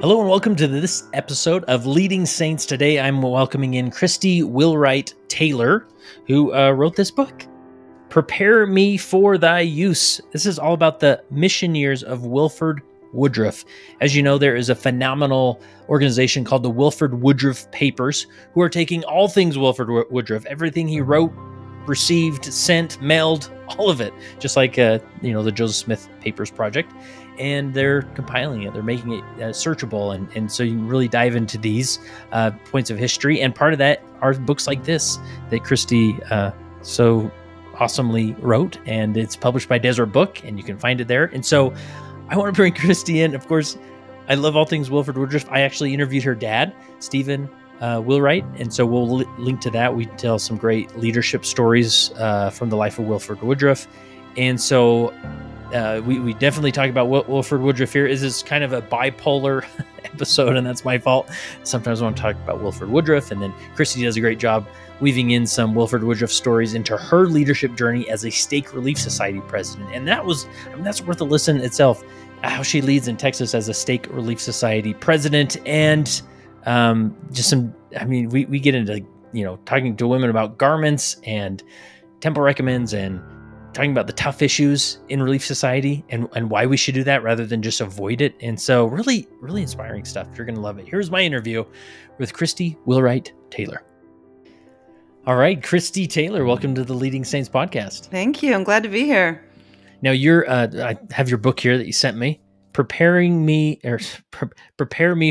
Hello and welcome to this episode of Leading Saints. Today I'm welcoming in Kristy Wheelwright Taylor, who wrote this book, Prepare Me for Thy Use. This is all about the mission years of Wilford Woodruff. As you know, there is a phenomenal organization called the Wilford Woodruff Papers, who are taking all things Wilford Woodruff, everything he wrote, received, sent, mailed, all of it, just like the Joseph Smith Papers Project, and they're compiling it. They're making it searchable, and so you can really dive into these points of history. And part of that are books like this that Kristy so awesomely wrote, and it's published by Deseret Book, and you can find it there. And so I want to bring Kristy in. Of course, I love all things Wilford Woodruff. I actually interviewed her dad, Stephen Wheelwright, and so we'll link to that. We tell some great leadership stories from the life of Wilford Woodruff, and so we definitely talk about Wilford Woodruff here. Is this kind of a bipolar episode, and that's my fault. Sometimes I want to talk about Wilford Woodruff, and then Kristy does a great job weaving in some Wilford Woodruff stories into her leadership journey as a Stake Relief Society president, and that's worth a listen itself. How she leads in Texas as a Stake Relief Society president, and we get into talking to women about garments and temple recommends and talking about the tough issues in Relief Society and why we should do that rather than just avoid it. And so really, really inspiring stuff. You're going to love it. Here's my interview with Kristy Wheelwright Taylor. All right, Kristy Taylor, welcome to the Leading Saints podcast. Thank you. I'm glad to be here. Now I have your book here that you sent me, Prepare Me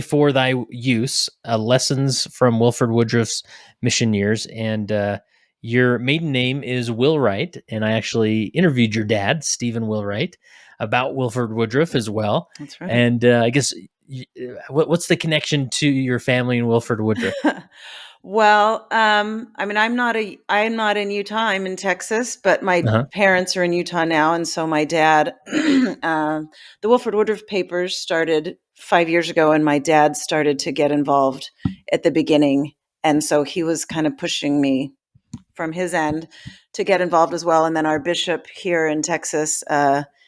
for Thy Use, Lessons from Wilford Woodruff's Mission Years. And your maiden name is Wheelwright, and I actually interviewed your dad, Stephen Wheelwright, about Wilford Woodruff as well. That's right. And I guess, what's the connection to your family and Wilford Woodruff? Well, I'm not in Utah. I'm in Texas, but my parents are in Utah now, and so my dad, the Wilford Woodruff Papers started 5 years ago, and my dad started to get involved at the beginning, and so he was kind of pushing me from his end to get involved as well. And then our bishop here in Texas,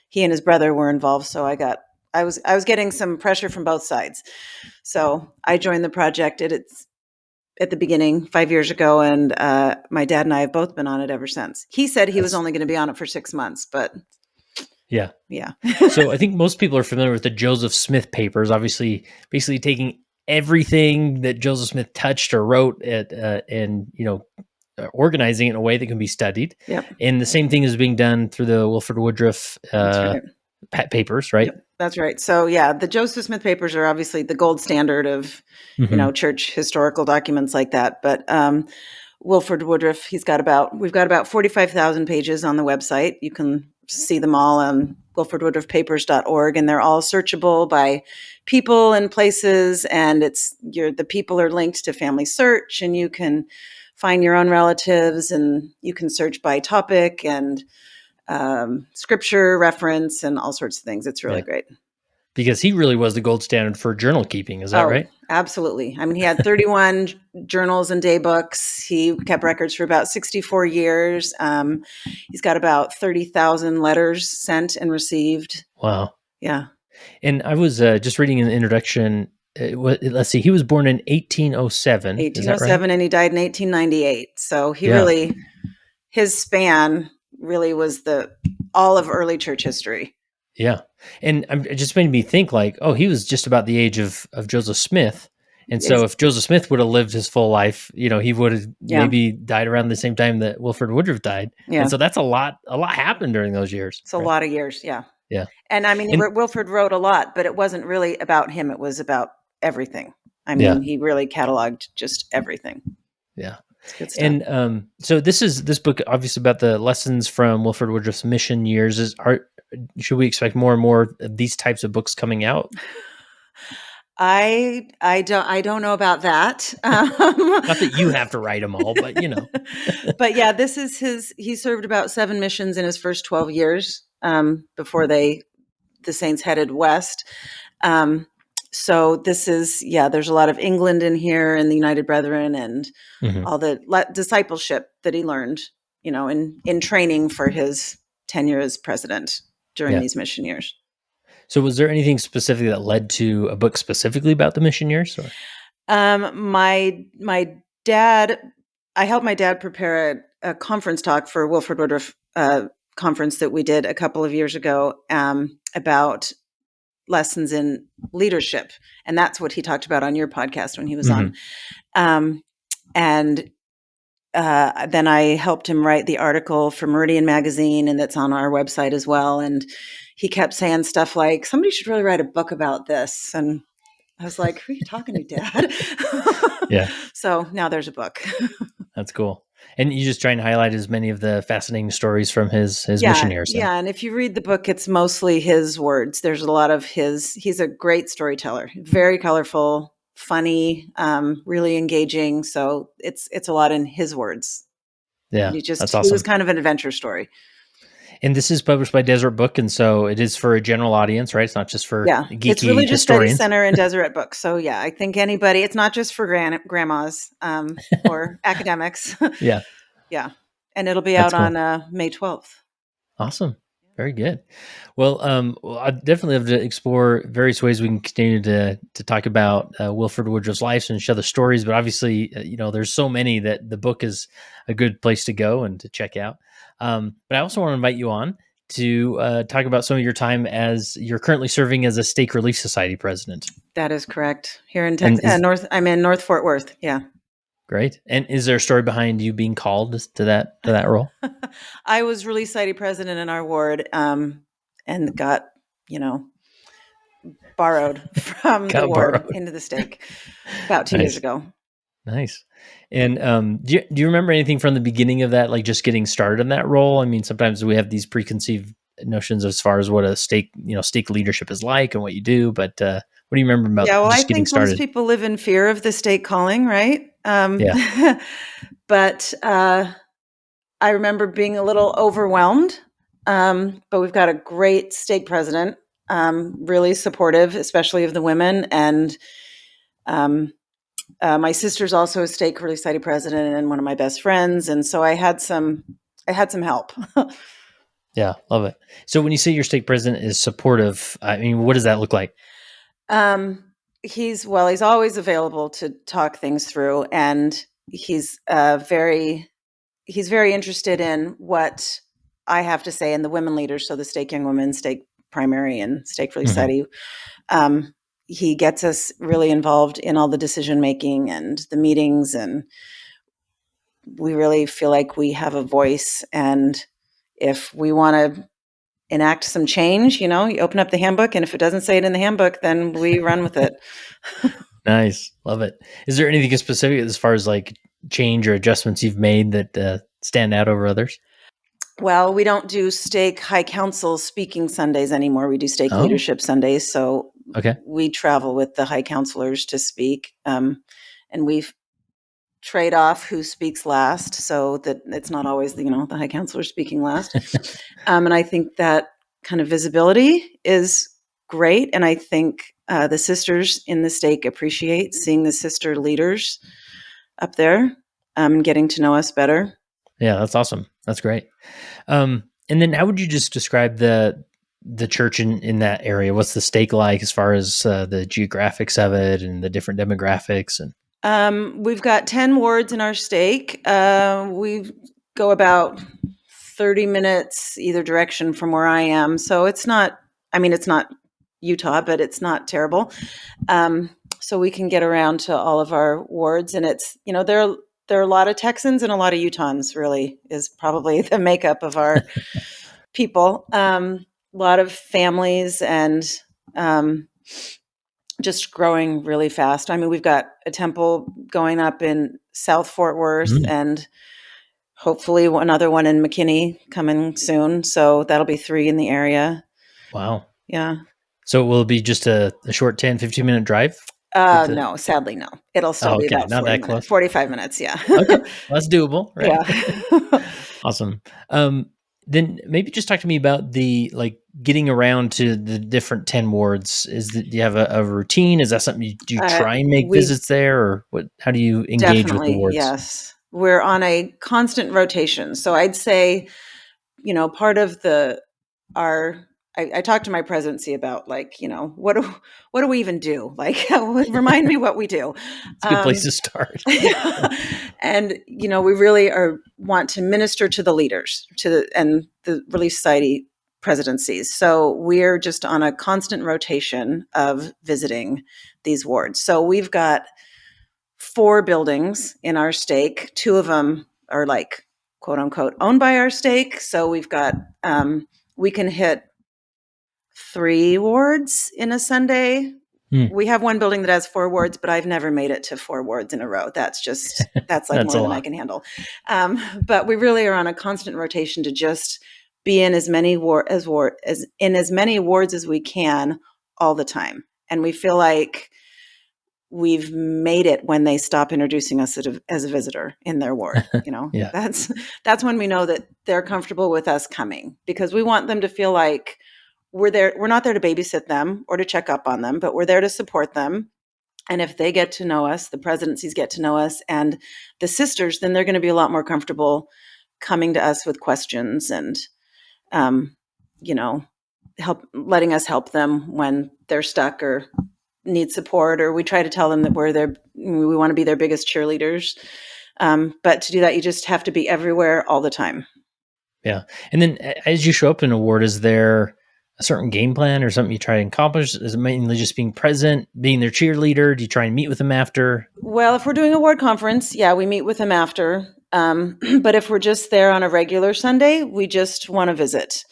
he and his brother were involved, so I was getting some pressure from both sides. So I joined the project at the beginning 5 years ago, and my dad and I have both been on it ever since. He said he was only going to be on it for 6 months, but yeah. Yeah. So I think most people are familiar with the Joseph Smith Papers, obviously, basically taking everything that Joseph Smith touched or wrote and organizing it in a way that can be studied. Yep. And the same thing is being done through the Wilford Woodruff papers, right? Yep, that's right. So yeah, the Joseph Smith Papers are obviously the gold standard of, church historical documents like that. But Wilford Woodruff, we've got about 45,000 pages on the website. You can see them all on wilfordwoodruffpapers.org, and they're all searchable by people and places. And the people are linked to Family Search, and you can find your own relatives, and you can search by topic and scripture reference and all sorts of things. It's really great. Because he really was the gold standard for journal keeping. Is that right? Absolutely. I mean, he had 31 journals and day books. He kept records for about 64 years. He's got about 30,000 letters sent and received. Wow. Yeah. And I was just reading in the introduction. Let's see. He was born in 1807. 1807, right? And he died in 1898. So his span really was all of early church history. Yeah. And it just made me think he was just about the age of Joseph Smith. And so if Joseph Smith would have lived his full life, he would have maybe died around the same time that Wilford Woodruff died. Yeah. And so that's a lot happened during those years. It's a lot of years. Yeah. Yeah. And Wilford wrote a lot, but it wasn't really about him. It was about everything. He really cataloged just everything. Yeah. Good stuff. And so this book, obviously, about the lessons from Wilford Woodruff's mission years. Should we expect more and more of these types of books coming out? I don't know about that. Not that you have to write them all, but But yeah, this is he served about 7 missions in his first 12 years before the Saints headed west. So this is, there's a lot of England in here and the United Brethren and all the discipleship that he learned, in training for his tenure as president during these mission years. So was there anything specific that led to a book specifically about the mission years? Or? My dad, I helped my dad prepare a conference talk for Wilford Woodruff conference that we did a couple of years ago about lessons in leadership. And that's what he talked about on your podcast when he was on. And then I helped him write the article for Meridian Magazine, and that's on our website as well. And he kept saying stuff like, somebody should really write a book about this. And I was like, who are you talking to, Dad? Yeah. So now there's a book. That's cool. And you just try and highlight as many of the fascinating stories from his mission years. Yeah. And if you read the book, it's mostly his words. There's a lot of he's a great storyteller, very colorful, funny, really engaging. So it's a lot in his words. Yeah. That's awesome. He was kind of an adventure story. And this is published by Deseret Book, and so it is for a general audience, right? It's not just for geeky it's Religious historians. Studies Center and Deseret Books. So yeah, I think anybody. It's not just for grandmas or academics. Yeah, yeah, and it'll be out on May 12th. Awesome, very good. Well, I definitely have to explore various ways we can continue to talk about Wilford Woodruff's life and share the stories. But obviously, there's so many that the book is a good place to go and to check out. But I also want to invite you on to talk about some of your time as you're currently serving as a Stake Relief Society president. That is correct. Here in Texas, I'm in North Fort Worth. Yeah. Great. And is there a story behind you being called to that role? I was Relief Society president in our ward, and got, borrowed from the ward into the stake about 2 years ago. Nice. And do you remember anything from the beginning of that, like just getting started in that role? I mean, sometimes we have these preconceived notions as far as what a stake leadership is like and what you do. But what do you remember about just getting started? Most people live in fear of the stake calling, right? But I remember being a little overwhelmed. But we've got a great stake president, really supportive, especially of the women. And my sister's also a Stake Relief Society president and one of my best friends. And so I had some help. Yeah, love it. So when you say your stake president is supportive, I mean, what does that look like? He's always available to talk things through, and he's very interested in what I have to say, and the women leaders, so the Stake Young Women, Stake Primary, and Stake Relief Society. He gets us really involved in all the decision making and the meetings, and we really feel like we have a voice. And if we want to enact some change, you open up the handbook, and if it doesn't say it in the handbook, then we run with it. Nice. Love it. Is there anything specific as far as like change or adjustments you've made that stand out over others? Well, we don't do Stake High Council speaking Sundays anymore. We do Stake Leadership Sundays. So we travel with the High Counselors to speak, and we trade off who speaks last, so that it's not always the High Counselor speaking last. And I think that kind of visibility is great. And I think the sisters in the stake appreciate seeing the sister leaders up there and getting to know us better. Yeah, that's awesome. That's great. And then how would you just describe the church in that area? What's the stake like as far as the geographics of it and the different demographics? And we've got 10 wards in our stake. We go about 30 minutes either direction from where I am. So it's not Utah, but it's not terrible. So we can get around to all of our wards, and it's, there are a lot of Texans and a lot of Utahns, really, is probably the makeup of our people. A lot of families, and just growing really fast. I mean, we've got a temple going up in South Fort Worth, and hopefully another one in McKinney coming soon. So that'll be 3 in the area. Wow. Yeah. So will it be just a short 10, 15-minute drive? No, sadly, no. It'll still be about 45 minutes. Yeah. Okay. Well, that's doable, right? Yeah. Awesome. Then maybe just talk to me about the getting around to the different 10 wards. Do you have a routine? Is that something do you try and make visits there, or what? How do you engage with the wards? Yes. We're on a constant rotation. So I'd say, part of our I talked to my presidency about what do we even do? Remind me what we do. It's a good place to start. And, we really want to minister to the leaders, and the Relief Society presidencies. So we're just on a constant rotation of visiting these wards. So we've got 4 buildings in our stake. 2 of them are quote unquote owned by our stake. So we've got, we can hit 3 wards in a Sunday. We have one building that has 4 wards, but I've never made it to 4 wards in a row. That's that's more than I can handle. But we really are on a constant rotation to just be in as many wards as we can all the time. And we feel like we've made it when they stop introducing us as a visitor in their ward. Yeah. That's when we know that they're comfortable with us coming, because we want them to feel like we're there. We're not there to babysit them or to check up on them, but we're there to support them. And if they get to know us, the presidencies get to know us, and the sisters, then they're going to be a lot more comfortable coming to us with questions and, letting us help them when they're stuck or need support, or we try to tell them that we want to be their biggest cheerleaders. But to do that, you just have to be everywhere all the time. Yeah. And then as you show up in a ward, is there a certain game plan or something you try to accomplish? Is it mainly just being present, being their cheerleader? Do you try and meet with them after? Well, if we're doing a ward conference, we meet with them after. But if we're just there on a regular Sunday, we just want to visit.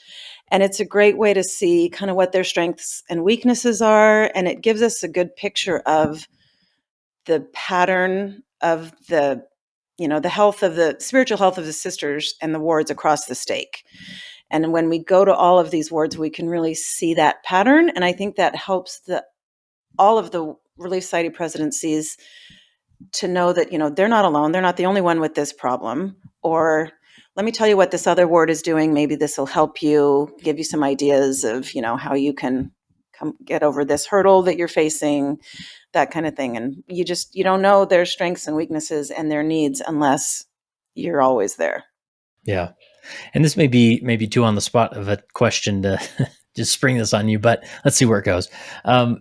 And it's a great way to see kind of what their strengths and weaknesses are. And it gives us a good picture of the pattern of the health of the spiritual health of the sisters and the wards across the stake. And when we go to all of these wards, we can really see that pattern. And I think that helps all of the Relief Society presidencies to know that, they're not alone. They're not the only one with this problem. Or let me tell you what this other ward is doing. Maybe this will help you, give you some ideas of, how you can get over this hurdle that you're facing, that kind of thing. And you don't know their strengths and weaknesses and their needs unless you're always there. Yeah. And this may be too on the spot of a question to just spring this on you, but let's see where it goes. Do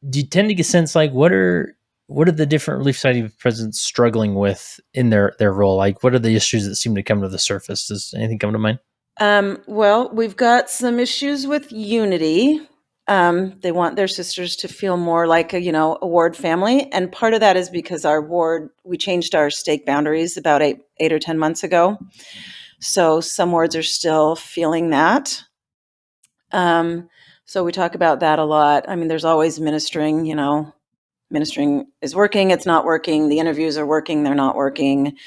you tend to get a sense what are the different Relief Society presidents struggling with in their role? What are the issues that seem to come to the surface? Does anything come to mind? Well, we've got some issues with unity. They want their sisters to feel more like a ward family. And part of that is because our ward, we changed our stake boundaries about 8 or 10 months ago. So some wards are still feeling that. So we talk about that a lot. I mean, there's always ministering, ministering is working, it's not working. The interviews are working, they're not working.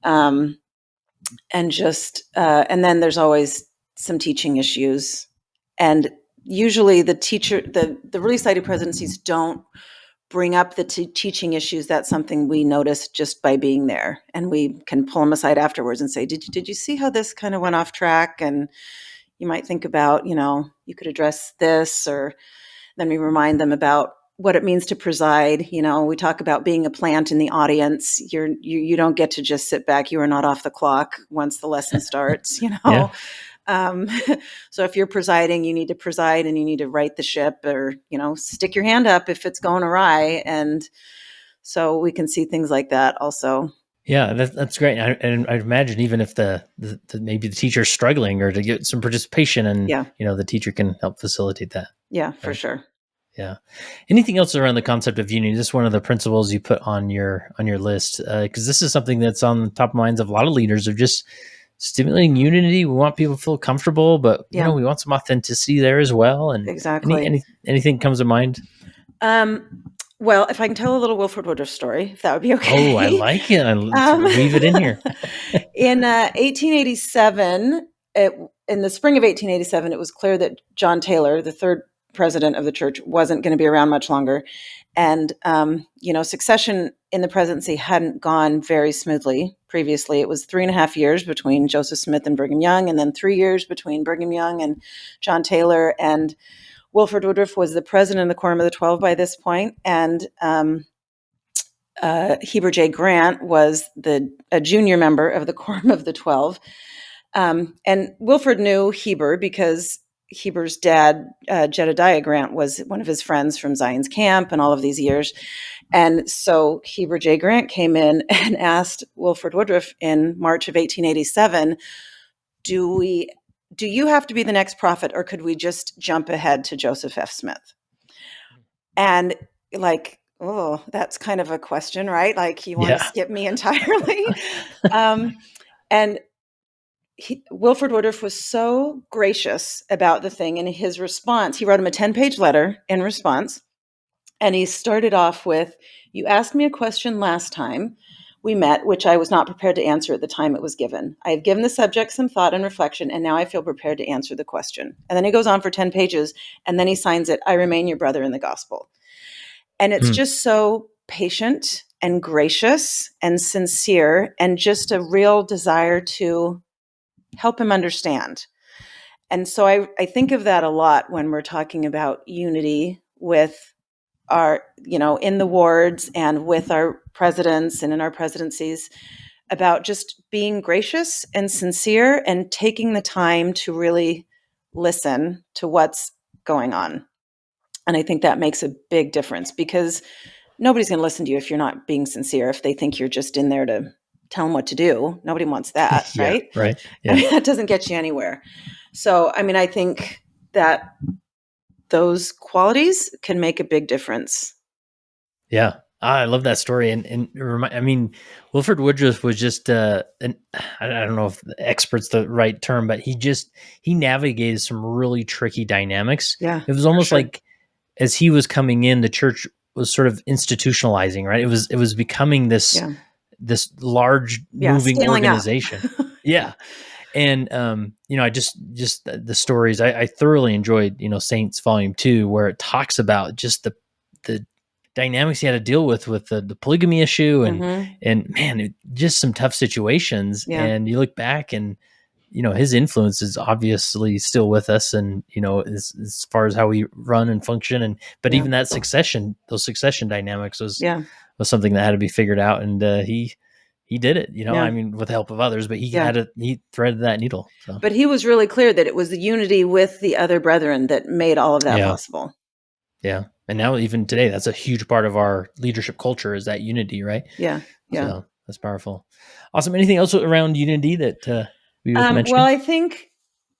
And then there's always some teaching issues. And usually the Relief Society presidencies don't bring up the teaching issues. That's something we notice just by being there. And we can pull them aside afterwards and say, did you see how this kind of went off track? And you might think about, you could address this, or then we remind them about what it means to preside. We talk about being a plant in the audience. You don't get to just sit back. You are not off the clock once the lesson starts, Yeah. So if you're presiding, you need to preside and you need to right the ship, or, stick your hand up if it's going awry. And so we can see things like that also. Yeah, that's great. And I'd imagine even if maybe the teacher's struggling or to get some participation, and the teacher can help facilitate that. Yeah, for sure. Yeah. Anything else around the concept of unity? This is one of the principles you put on your list, because this is something that's on the top of minds of a lot of leaders, of just stimulating unity. We want people to feel comfortable, but we want some authenticity there as well. And exactly. Anything comes to mind? Well, if I can tell a little Wilford Woodruff story, if that would be okay. Oh, I like it. Let's weave it in here. In 1887, in the spring of 1887, it was clear that John Taylor, the third president of the church, wasn't going to be around much longer. And, succession in the presidency hadn't gone very smoothly previously. It was 3.5 years between Joseph Smith and Brigham Young, and then 3 years between Brigham Young and John Taylor. And Wilford Woodruff was the president of the Quorum of the 12 by this point, and Heber J. Grant was a junior member of the Quorum of the 12. And Wilford knew Heber because Heber's dad, Jedediah Grant, was one of his friends from Zion's camp and all of these years. And so Heber J. Grant came in and asked Wilford Woodruff in March of 1887, do you have to be the next prophet, or could we just jump ahead to Joseph F. Smith? And like, oh, that's kind of a question, right? Like, you want to skip me entirely? And Wilford Woodruff was so gracious about the thing. In his response, he wrote him a 10-page letter in response. And he started off with, you asked me a question last time we met, which I was not prepared to answer at the time it was given. I have given the subject some thought and reflection, and now I feel prepared to answer the question. And then he goes on for 10 pages, and then he signs it, I remain your brother in the gospel. And it's just so patient and gracious and sincere, and just a real desire to help him understand. And so I think of that a lot when we're talking about unity with our, in the wards and with our presidents and in our presidencies, about just being gracious and sincere and taking the time to really listen to what's going on. And I think that makes a big difference, because nobody's going to listen to you if you're not being sincere, if they think you're just in there to tell them what to do. Nobody wants that, right? Right. Yeah. I mean, that doesn't get you anywhere. So, I mean, I think that those qualities can make a big difference. Yeah. I love that story. And I mean, Wilford Woodruff was just, I don't know if the expert's the right term, but he navigated some really tricky dynamics. Yeah. It was almost like, as he was coming in, the church was sort of institutionalizing, right? It was becoming this large moving organization. Yeah. And, I just the stories, I thoroughly enjoyed, Saints Volume 2, where it talks about just the dynamics he had to deal with the polygamy issue and man, just some tough situations. Yeah. And you look back and, his influence is obviously still with us, and, as far as how we run and function. But even those succession dynamics was something that had to be figured out. And, he did it, I mean, with the help of others, but he threaded that needle. So. But he was really clear that it was the unity with the other brethren that made all of that possible. Yeah. And now even today, that's a huge part of our leadership culture, is that unity, right? Yeah. Yeah. So that's powerful. Awesome. Anything else around unity that we would mention? Well, I think,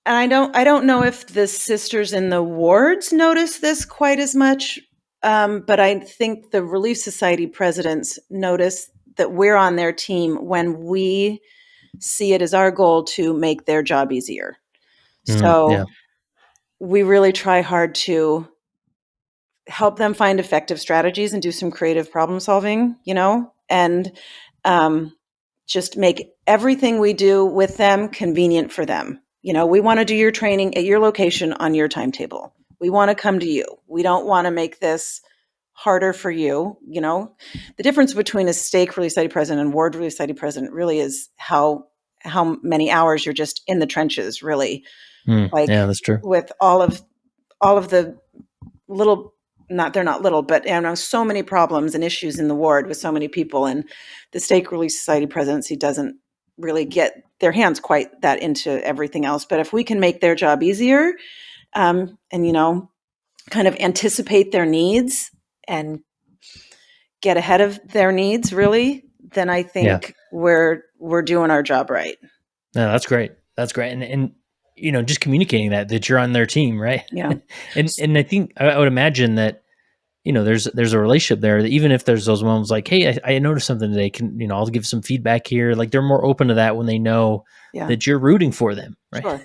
and I don't know if the sisters in the wards notice this quite as much, but I think the Relief Society presidents notice that we're on their team when we see it as our goal to make their job easier. So we really try hard to help them find effective strategies and do some creative problem solving, and just make everything we do with them convenient for them. We want to do your training at your location on your timetable. We want to come to you. We don't want to make this harder for you. The difference between a stake Relief Society president and ward Relief Society president really is how many hours you're just in the trenches, really. Yeah, that's true. With all of the little, they're not little, but so many problems and issues in the ward with so many people, and the stake Relief Society presidency doesn't really get their hands quite that into everything else. But if we can make their job easier, and kind of anticipate their needs and get ahead of their needs, really, then I think we're doing our job right. No, that's great. That's great. And just communicating that you're on their team, right? Yeah. and I think I would imagine that, there's a relationship there, that even if there's those moments like, hey, I noticed something today, can, I'll give some feedback here. Like, they're more open to that when they know that you're rooting for them. Right. Sure.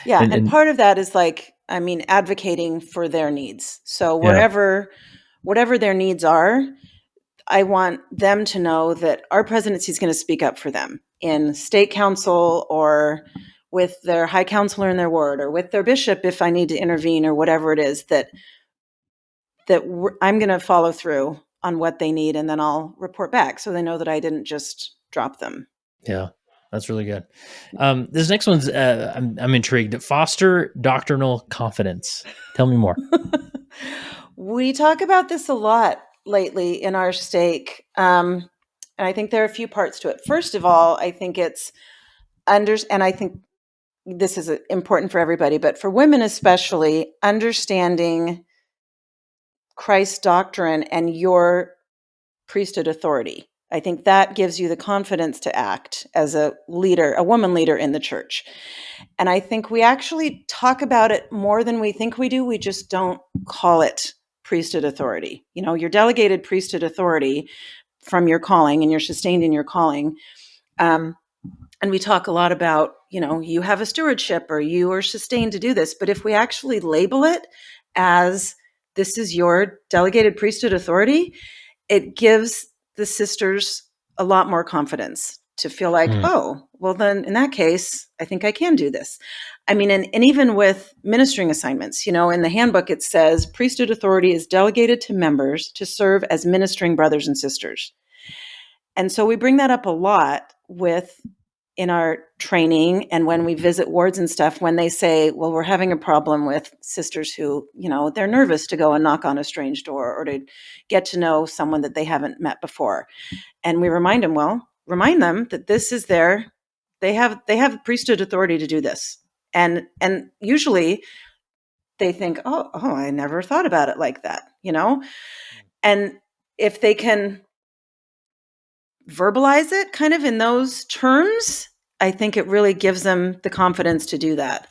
Yeah. And part of that is advocating for their needs. So whatever their needs are, I want them to know that our presidency is going to speak up for them in state council, or with their high counselor in their ward, or with their bishop if I need to intervene, or whatever it is, that I'm going to follow through on what they need, and then I'll report back so they know that I didn't just drop them. Yeah, that's really good. This next one's I'm intrigued. Foster doctrinal confidence. Tell me more. We talk about this a lot lately in our stake. And I think there are a few parts to it. First of all, I think it's and I think this is important for everybody, but for women especially, understanding Christ's doctrine and your priesthood authority. I think that gives you the confidence to act as a leader, a woman leader in the church. And I think we actually talk about it more than we think we do. We just don't call it priesthood authority. Your delegated priesthood authority from your calling, and you're sustained in your calling. And we talk a lot about, you have a stewardship or you are sustained to do this. But if we actually label it as this is your delegated priesthood authority, it gives the sisters a lot more confidence to feel like, oh, well, then in that case, I think I can do this. I mean, and even with ministering assignments, in the handbook, it says priesthood authority is delegated to members to serve as ministering brothers and sisters. And so we bring that up a lot in our training and when we visit wards and stuff, when they say, well, we're having a problem with sisters who, they're nervous to go and knock on a strange door or to get to know someone that they haven't met before. And we remind them that this is they have priesthood authority to do this. And usually they think, oh, I never thought about it like that, And if they can verbalize it kind of in those terms, I think it really gives them the confidence to do that.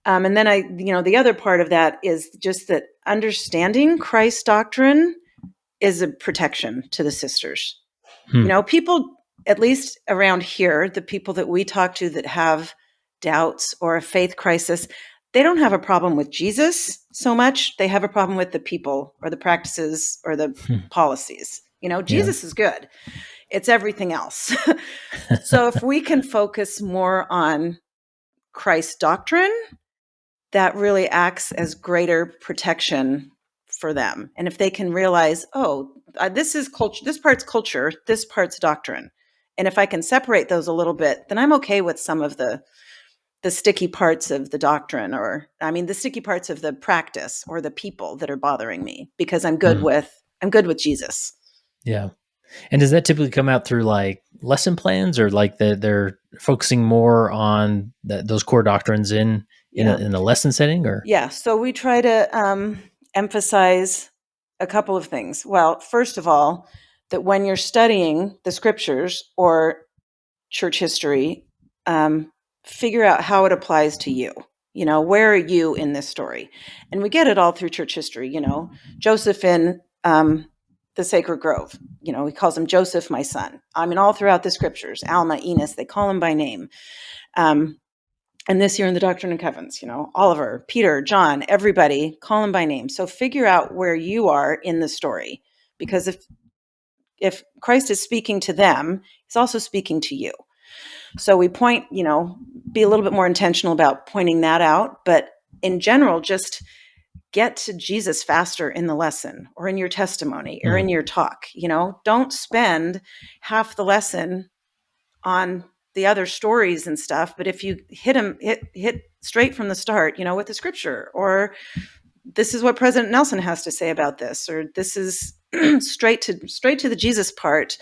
And then the other part of that is just that understanding Christ's doctrine is a protection to the sisters. People, at least around here, the people that we talk to that have doubts or a faith crisis, they don't have a problem with Jesus so much. They have a problem with the people or the practices or the policies. Jesus is good. It's everything else. So if we can focus more on Christ's doctrine, that really acts as greater protection for them. And if they can realize, this is culture, this part's culture, this part's doctrine. And if I can separate those a little bit, then I'm okay with some of the sticky parts of the doctrine, the sticky parts of the practice or the people that are bothering me, because I'm good with Jesus. Yeah. And does that typically come out through like lesson plans, or like they're focusing more on those core doctrines in a lesson setting? Or so we try to emphasize a couple of things. Well, first of all, that when you're studying the scriptures or church history, figure out how it applies to you. Where are you in this story? And we get it all through church history. Joseph in the Sacred Grove, he calls him Joseph, my son. All throughout the scriptures, Alma, Enos, they call him by name. And this year in the Doctrine and Covenants, Oliver, Peter, John, everybody, call him by name. So figure out where you are in the story, because if Christ is speaking to them, he's also speaking to you. So we point, be a little bit more intentional about pointing that out. But in general, just get to Jesus faster in the lesson or in your testimony or in your talk. Don't spend half the lesson on the other stories and stuff. But if you hit straight from the start, with the scripture, or this is what President Nelson has to say about this, or this is straight to the Jesus part,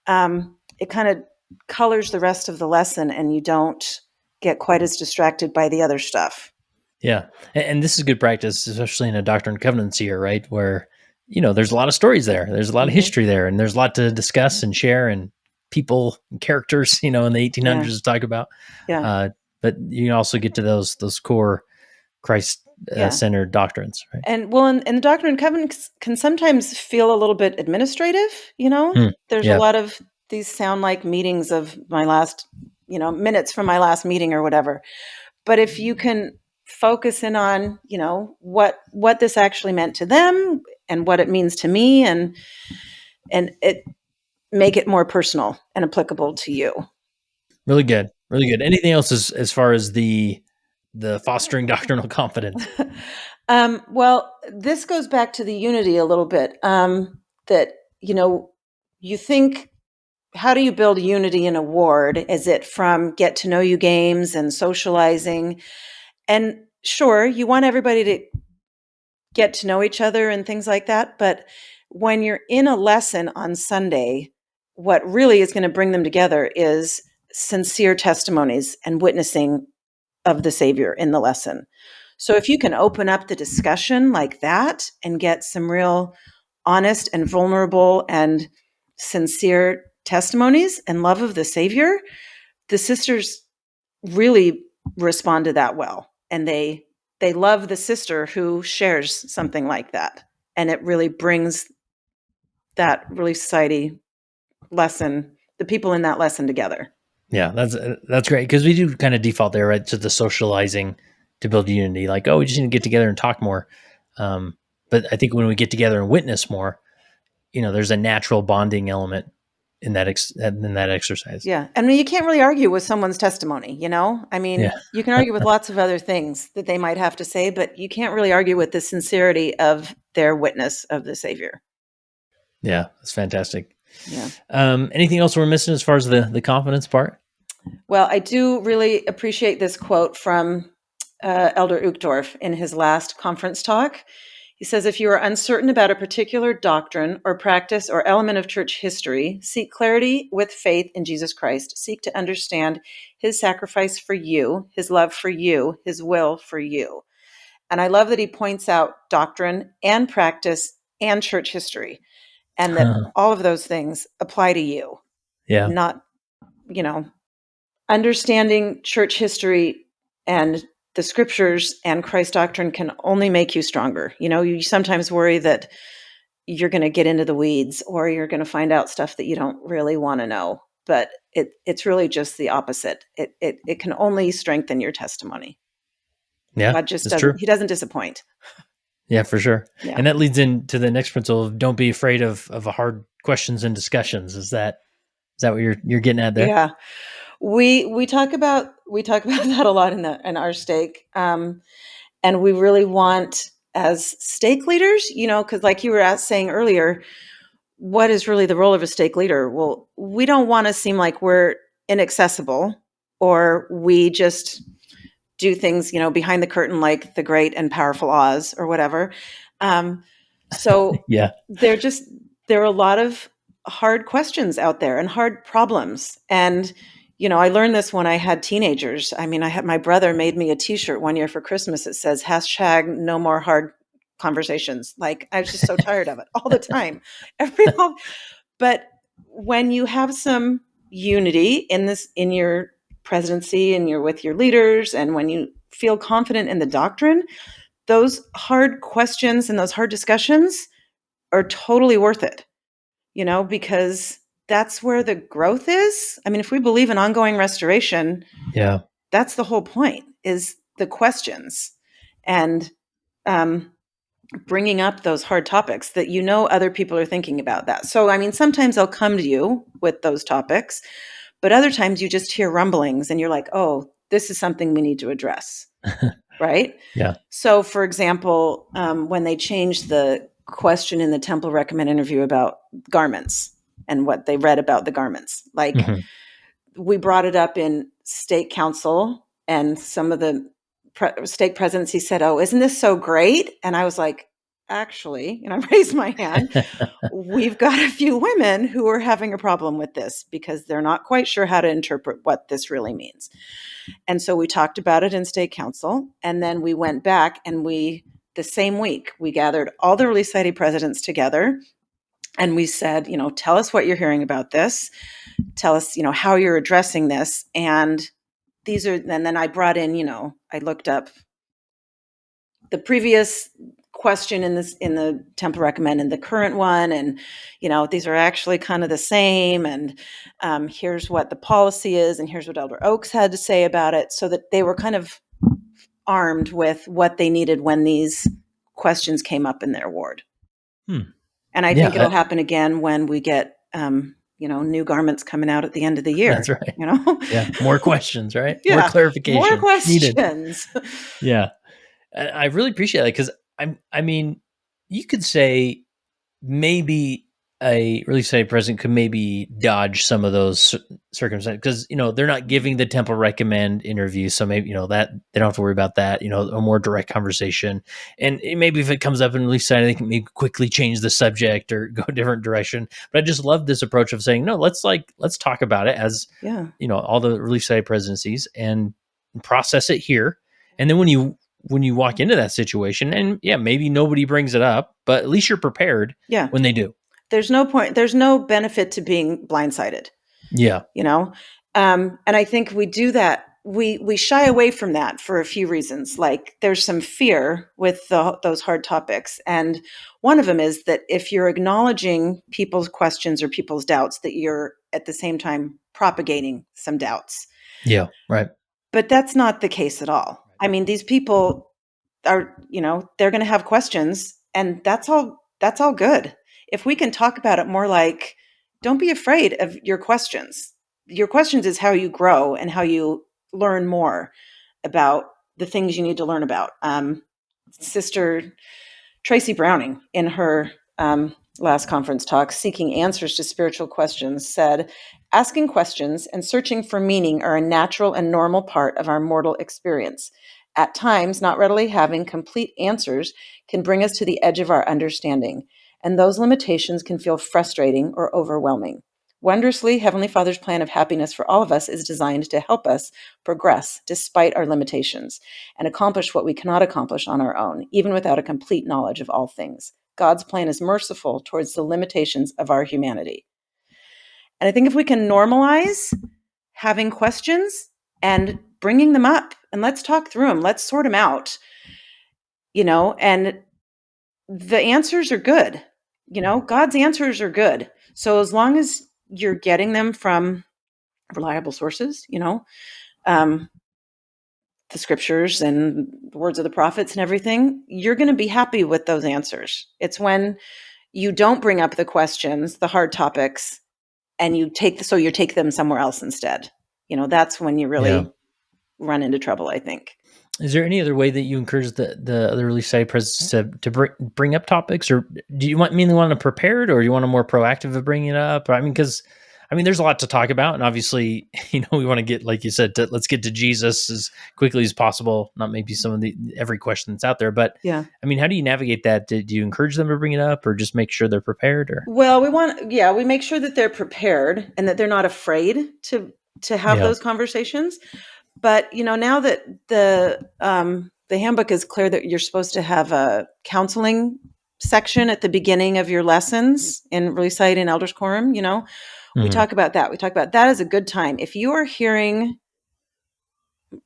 it kind of colors the rest of the lesson and you don't get quite as distracted by the other stuff. Yeah. And this is good practice, especially in a Doctrine and Covenants year, right? Where, there's a lot of stories there. There's a lot of history there, and there's a lot to discuss and share, and people and characters, in the 1800s to talk about. Yeah. But you also get to those core Christ centered doctrines, right? And the Doctrine and Covenants can sometimes feel a little bit administrative, There's a lot of these sound like meetings of my last, minutes from my last meeting or whatever. But if you can focus in on, what this actually meant to them and what it means to me, and it make it more personal and applicable to you. Really good. Really good. Anything else as far as the fostering doctrinal confidence? Well, this goes back to the unity a little bit. That, you think, how do you build unity in a ward? Is it from get to know you games and socializing? And sure, you want everybody to get to know each other and things like that. But when you're in a lesson on Sunday, what really is going to bring them together is sincere testimonies and witnessing of the Savior in the lesson. So if you can open up the discussion like that and get some real honest and vulnerable and sincere testimonies and love of the Savior, the sisters really respond to that well. And they love the sister who shares something like that. And it really brings that really society lesson, the people in that lesson together. Yeah, that's great, because we do kind of default there, right, to the socializing to build unity. Like, oh, we just need to get together and talk more. But I think when we get together and witness more, there's a natural bonding element in that exercise. Yeah. I mean, you can't really argue with someone's testimony, I mean, Yeah. you can argue with lots of other things that they might have to say, but you can't really argue with the sincerity of their witness of the Savior. Yeah, that's fantastic. Yeah. Anything else we're missing as far as the confidence part? Well, I do really appreciate this quote from Elder Uchtdorf in his last conference talk. He says, if you are uncertain about a particular doctrine or practice or element of church history, seek clarity with faith in Jesus Christ. Seek to understand his sacrifice for you, his love for you, his will for you. And I love that he points out doctrine and practice and church history, and that all of those things apply to you. Yeah. Not, understanding church history and the scriptures and Christ's doctrine can only make you stronger. You sometimes worry that you're going to get into the weeds or you're going to find out stuff that you don't really want to know. But it's really just the opposite. It can only strengthen your testimony. Yeah, God just true. He doesn't disappoint. Yeah, for sure. Yeah. And that leads into the next principle of don't be afraid of hard questions and discussions. Is that what you're getting at there? Yeah. We talk about that a lot in our stake. And we really want, as stake leaders, because like you were saying earlier, what is really the role of a stake leader? Well, we don't want to seem like we're inaccessible or we just do things, behind the curtain like the great and powerful Oz or whatever. So yeah, there are a lot of hard questions out there and hard problems. And I learned this when I had teenagers. I mean, my brother made me a T-shirt one year for Christmas. It says #no more hard conversations. Like, I was just so tired of it all the time. But when you have some unity in your presidency and you're with your leaders, and when you feel confident in the doctrine, those hard questions and those hard discussions are totally worth it, because that's where the growth is. I mean, if we believe in ongoing restoration, yeah, that's the whole point, is the questions and bringing up those hard topics that other people are thinking about that. So, I mean, sometimes they'll come to you with those topics, but other times you just hear rumblings and you're like, oh, this is something we need to address, right? Yeah. So, for example, when they changed the question in the Temple Recommend interview about garments and what they read about the garments, like we brought it up in State Council, and some of the stake presidency said, oh, isn't this so great? And I was like, actually, I raised my hand. We've got a few women who are having a problem with this because they're not quite sure how to interpret what this really means. And so we talked about it in State Council, and then we went back and the same week, we gathered all the Relief Society presidents together, and we said, tell us what you're hearing about this. Tell us, how you're addressing this. And then I brought in, I looked up the previous question in the Temple Recommend and the current one. And, these are actually kind of the same. And here's what the policy is. And here's what Elder Oaks had to say about it, so that they were kind of armed with what they needed when these questions came up in their ward. And I think it'll happen again when we get, new garments coming out at the end of the year. That's right. Yeah. More questions, right? Yeah. More clarification. More questions. Needed. Yeah. I really appreciate that, because I mean, you could say maybe a really say president could maybe dodge some of those circumstances because they're not giving the temple recommend interview, so maybe that they don't have to worry about that. A more direct conversation, and maybe if it comes up in release side, they can maybe quickly change the subject or go a different direction. But I just love this approach of saying no. Let's talk about it as all the release side presidencies and process it here, and then when you walk into that situation, and maybe nobody brings it up, but at least you're prepared when they do. There's no point. There's no benefit to being blindsided. Yeah. And I think we do that. We shy away from that for a few reasons. Like there's some fear with those hard topics. And one of them is that if you're acknowledging people's questions or people's doubts, that you're at the same time propagating some doubts. Yeah, right. But that's not the case at all. I mean, these people are, they're going to have questions, and that's all good. If we can talk about it more like, don't be afraid of your questions. Your questions is how you grow and how you learn more about the things you need to learn about. Sister Tracy Browning, in her last conference talk, Seeking Answers to Spiritual Questions, said, asking questions and searching for meaning are a natural and normal part of our mortal experience. At times, not readily having complete answers can bring us to the edge of our understanding, and those limitations can feel frustrating or overwhelming. Wondrously, Heavenly Father's plan of happiness for all of us is designed to help us progress despite our limitations and accomplish what we cannot accomplish on our own, even without a complete knowledge of all things. God's plan is merciful towards the limitations of our humanity. And I think if we can normalize having questions and bringing them up, and let's talk through them, let's sort them out, and the answers are good. God's answers are good. So as long as you're getting them from reliable sources, the scriptures and the words of the prophets and everything, you're going to be happy with those answers. It's when you don't bring up the questions, the hard topics, and you take them somewhere else instead. That's when you really run into trouble, I think. Is there any other way that you encourage the other release side presidents to bring up topics, or do you mainly want to prepare it, or do you want a more proactive of bringing it up? Because there's a lot to talk about, and obviously, we want to get, like you said, let's get to Jesus as quickly as possible. Not maybe some of every question that's out there, but how do you navigate that? Do you encourage them to bring it up, or just make sure they're prepared? Or well, we make sure that they're prepared and that they're not afraid to have those conversations. But now that the handbook is clear that you're supposed to have a counseling section at the beginning of your lessons in Release Site and Elders Quorum, we talk about that. We talk about that as a good time. If you are hearing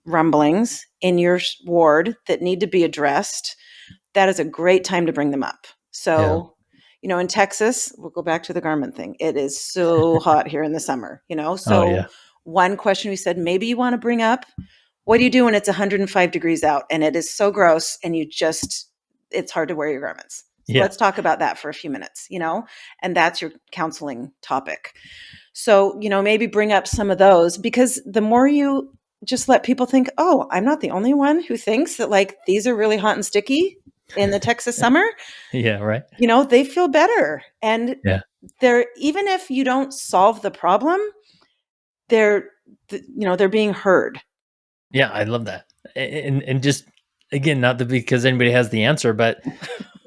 rumblings in your ward that need to be addressed, that is a great time to bring them up. So, in Texas, we'll go back to the garment thing. It is so hot here in the summer, so one question we said, maybe you want to bring up, what do you do when it's 105 degrees out and it is so gross and it's hard to wear your garments? So let's talk about that for a few minutes, and that's your counseling topic. So, maybe bring up some of those, because the more you just let people think, oh, I'm not the only one who thinks that these are really hot and sticky in the Texas summer. Yeah, right. They feel better. And they're, even if you don't solve the problem, they're being heard. Yeah, I love that. And just, again, not because anybody has the answer, but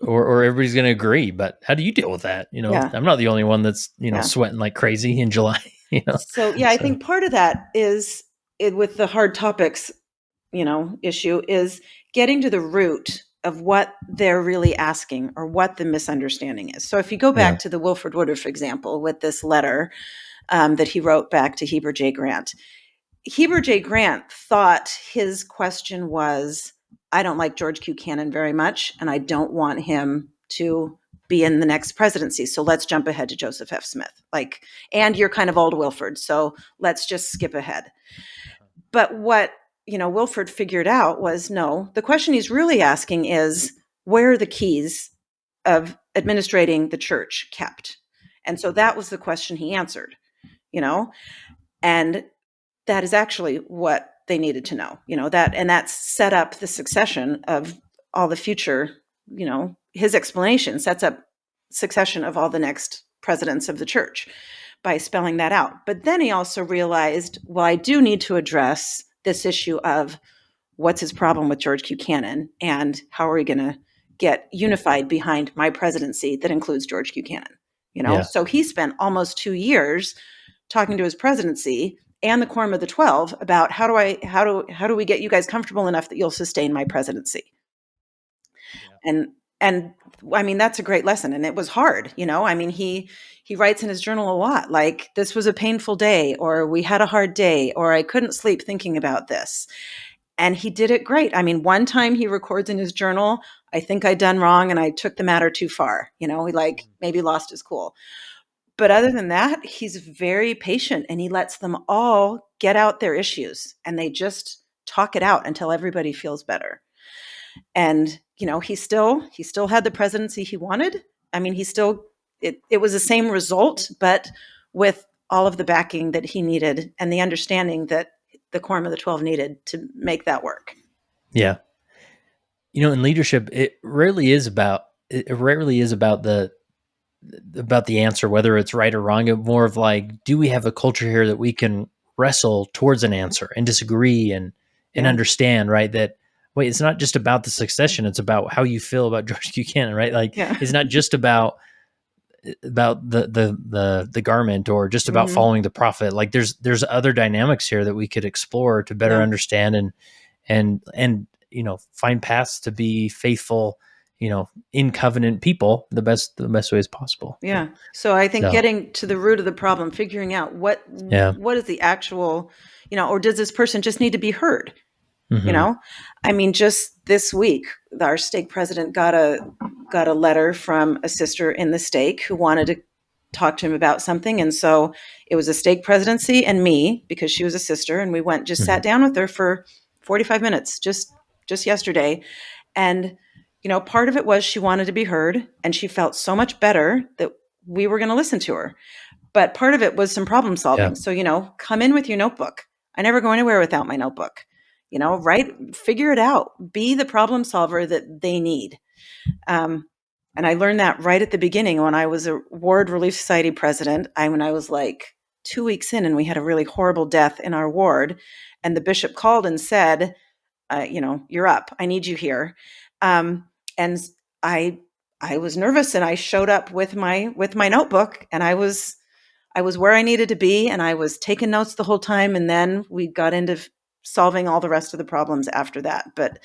or everybody's going to agree. But how do you deal with that? I'm not the only one that's sweating like crazy in July. So I think part of that is with the hard topics, issue is getting to the root of what they're really asking or what the misunderstanding is. So if you go back to the Wilford Woodruff example with this letter that he wrote back to Heber J. Grant. Heber J. Grant thought his question was, I don't like George Q. Cannon very much, and I don't want him to be in the next presidency. So let's jump ahead to Joseph F. Smith. And you're kind of old, Wilford, so let's just skip ahead. But what, Wilford figured out was, no, the question he's really asking is, where are the keys of administrating the church kept? And so that was the question he answered, and that is actually what they needed to know, that set up the succession of all the future, his explanation sets up succession of all the next presidents of the church by spelling that out. But then he also realized, well, I do need to address this issue of what's his problem with George Buchanan and how are we going to get unified behind my presidency that includes George Buchanan, So he spent almost 2 years talking to his presidency and the Quorum of the 12 about how do we get you guys comfortable enough that you'll sustain my presidency. Yeah. And I mean, that's a great lesson. And it was hard, I mean, he writes in his journal a lot, like, this was a painful day, or we had a hard day, or I couldn't sleep thinking about this. And he did it great. I mean, one time he records in his journal, I think I'd done wrong and I took the matter too far. He maybe lost his cool. But other than that, he's very patient and he lets them all get out their issues and they just talk it out until everybody feels better. And, he still had the presidency he wanted. I mean, it was the same result, but with all of the backing that he needed and the understanding that the Quorum of the 12 needed to make that work. Yeah. In leadership, it rarely is about the answer, whether it's right or wrong. It's more of like, do we have a culture here that we can wrestle towards an answer and disagree and understand, right? That, wait, it's not just about the succession. It's about how you feel about George Buchanan, right? Like, it's not just about the garment or just about following the prophet. Like there's other dynamics here that we could explore to better understand and find paths to be faithful, in covenant people the best ways possible. Yeah. So I think getting to the root of the problem, figuring out what is the actual, or does this person just need to be heard? I mean, just this week, our stake president got a letter from a sister in the stake who wanted to talk to him about something. And so it was a stake presidency and me, because she was a sister, and we sat down with her for 45 minutes just yesterday. And, part of it was she wanted to be heard and she felt so much better that we were going to listen to her. But part of it was some problem solving. So, come in with your notebook. I never go anywhere without my notebook. Figure it out. Be the problem solver that they need. And I learned that right at the beginning when I was a Ward Relief Society president. When I was like 2 weeks in and we had a really horrible death in our ward, and the bishop called and said, you're up. I need you here. And I was nervous and I showed up with my notebook, and I was where I needed to be, and I was taking notes the whole time. And then we got into solving all the rest of the problems after that. But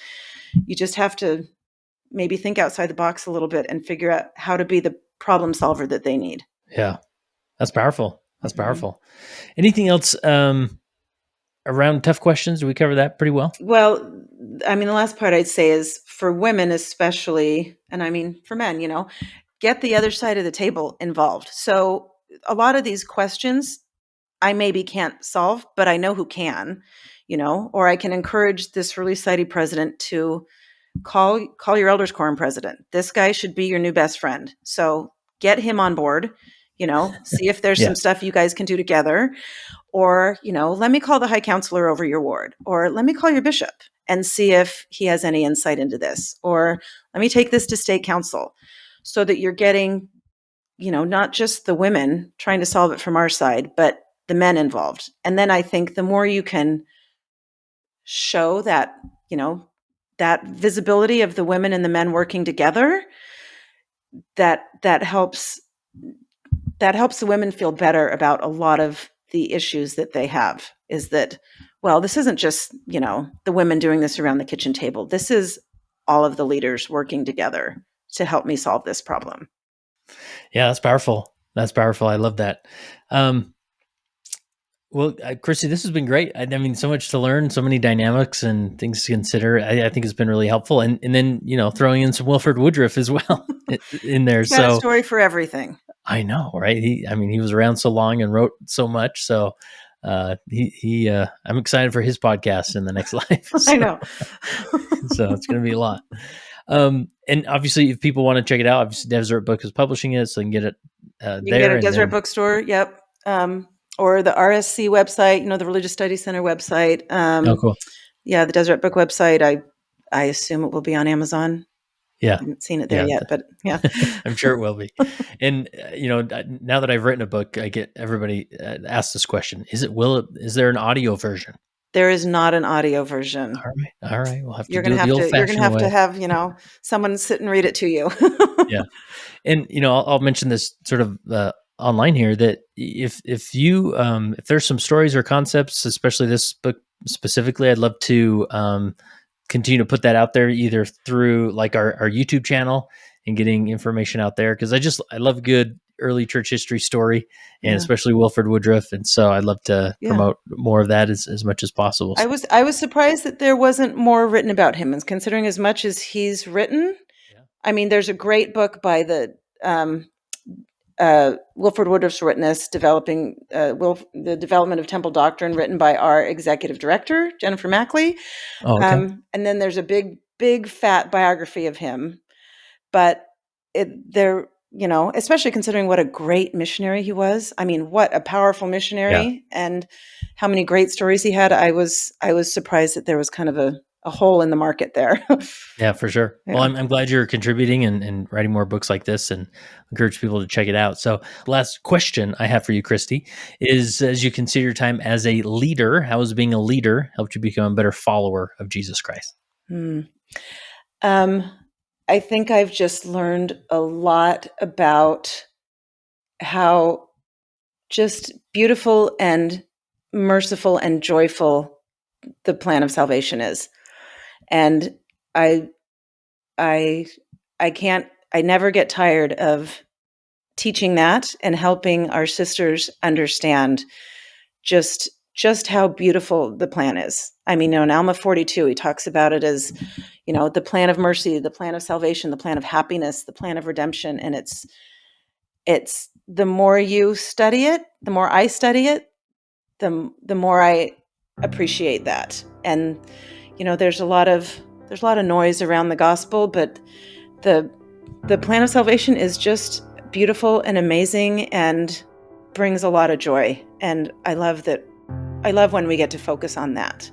you just have to maybe think outside the box a little bit and figure out how to be the problem solver that they need. Yeah. That's powerful. That's powerful. Anything else around tough questions? Do we cover that pretty well? Well, I mean, the last part I'd say is for women especially, and I mean for men, get the other side of the table involved. So a lot of these questions I maybe can't solve, but I know who can, or I can encourage this Relief Society president to call your elders quorum president. This guy should be your new best friend. So get him on board, see if there's some stuff you guys can do together. Or, let me call the high counselor over your ward, or let me call your bishop and see if he has any insight into this, or let me take this to state council, so that you're getting, not just the women trying to solve it from our side, but the men involved. And then I think the more you can show that, that visibility of the women and the men working together, that helps the women feel better about a lot of the issues that they have. Is that, well, this isn't just, the women doing this around the kitchen table. This is all of the leaders working together to help me solve this problem. Yeah, that's powerful. That's powerful. I love that. Well, Kristy, this has been great. I mean, so much to learn, so many dynamics and things to consider. I think it's been really helpful. And then, throwing in some Wilford Woodruff as well in there. He's got a story for everything. I know, right? He was around so long and wrote so much. So I'm excited for his podcast in the next life. So, I know. So it's going to be a lot. And obviously, if people want to check it out, obviously Deseret Book is publishing it, so they can get it you can get it at Deseret Bookstore. Yep. Or the RSC website, the Religious Studies Center website. Oh, cool. Yeah, the Deseret Book website. I assume it will be on Amazon. Yeah. I haven't seen it there yet, but yeah. I'm sure it will be. And, now that I've written a book, I get everybody asked this question. Is there an audio version? There is not an audio version. All right. We'll have to You're do gonna it the have to. You're gonna old-fashioned have way. to have someone sit and read it to you. Yeah. And, I'll mention this sort of online here, that if there's some stories or concepts, especially this book specifically, I'd love to continue to put that out there, either through like our YouTube channel and getting information out there, because I love good early church history story, and especially Wilford Woodruff, and so I'd love to promote more of that as much as possible. I was surprised that there wasn't more written about him, and considering as much as he's written. I mean, there's a great book by the Wilford Woodruff's Witness, developing the development of temple doctrine, written by our executive director, Jennifer Mackley. Oh, okay. And then there's a big fat biography of him. But especially considering what a great missionary he was. I mean, what a powerful missionary, and how many great stories he had. I was surprised that there was kind of a hole in the market there. Yeah, for sure. Yeah. Well, I'm glad you're contributing and writing more books like this, and encourage people to check it out. So last question I have for you, Kristy, is, as you consider your time as a leader, how has being a leader helped you become a better follower of Jesus Christ? I think I've just learned a lot about how just beautiful and merciful and joyful the plan of salvation is. And I never get tired of teaching that and helping our sisters understand just how beautiful the plan is. I mean, in Alma 42, he talks about it as, the plan of mercy, the plan of salvation, the plan of happiness, the plan of redemption. And it's the more you study it, the more I study it, the more I appreciate that. And, there's a lot of noise around the gospel, but the plan of salvation is just beautiful and amazing and brings a lot of joy. And I love when we get to focus on that.